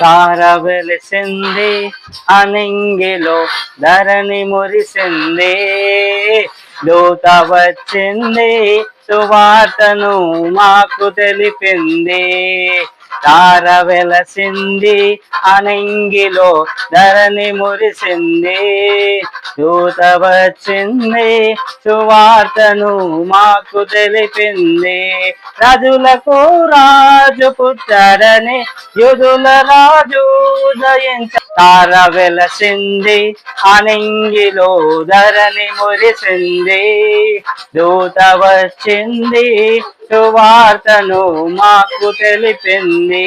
తార వెలిసింది అనింగిలో ధరణి మురిసింది. దూత వచ్చింది సువార్తను మాకు తెలిపింది. తార వెలసింది అనింగిలో ధరణి మురిసింది. దూత వచ్చింది సువార్తను మాకు తెలిపింది. రాజులకు రాజు పుట్టాడని యూదుల రాజు ఉదయించ. తార వెలసింది అనింగిలో ధరణి మురిసింది. దూత వచ్చింది సువార్తను మాకు తెలిపింది.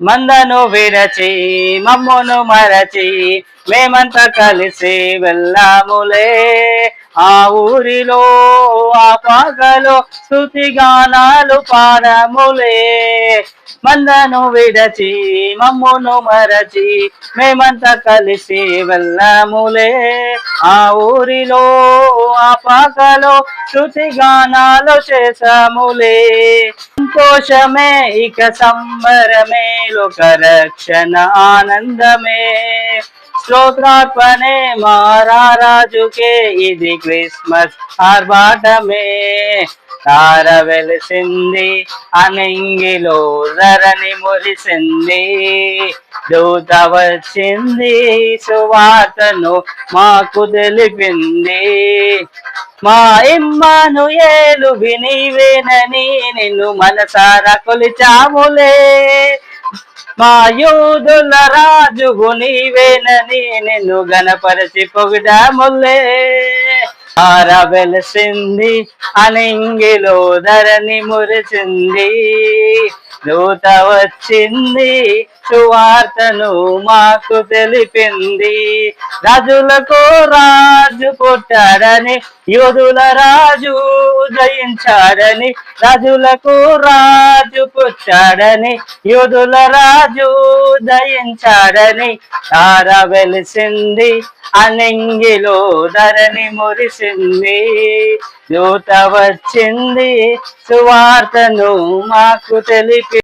మందను విరచి మమ్మును మరచి మేమంతా కలిసి వెళ్ళాములే. ఆ ఊరిలో ఆ పగలో స్తుతిగానాలు పాడములే. మందను విడచి మమ్మును మరచి మేమంతా కలిసి వెళ్ళాములే. ఆ ఊరిలో ఆ పగలో స్తుతిగానాలు చేసాములే. సంతోషమే ఇక సంబరమే లోక రక్షణ ఆనందమే. స్తోత్రార్పణే మారాజుకే ఇది క్రిస్మస్ ఆర్భాటమే. తార వెలిసింది అనింగిలో ధరణి మురిసింది. దూత వచ్చింది సువార్తను మాకు తెలిపింది. మా ఇమ్మానుయేలు నీవేనని నిన్ను మనసారా కొలిచాములే. మా యూదుల రాజువు నీవేనని నిన్ను గణపరచి పొగిడాములే. తార వెలసింది అనింగిలో ధరణి మురిసింది. దూత వచ్చింది సువార్తను మాకు తెలిపింది. రాజులకు రాజు పుట్టాడని యూదుల రాజు ఉదయించాడని. రాజులకు రాజు పుట్టాడని యూదుల రాజు ఉదయించాడని. తార వెలిసింది అనింగిలో ధరణి మురిసింది. దూత వచ్చింది సువార్తను మాకు తెలిపి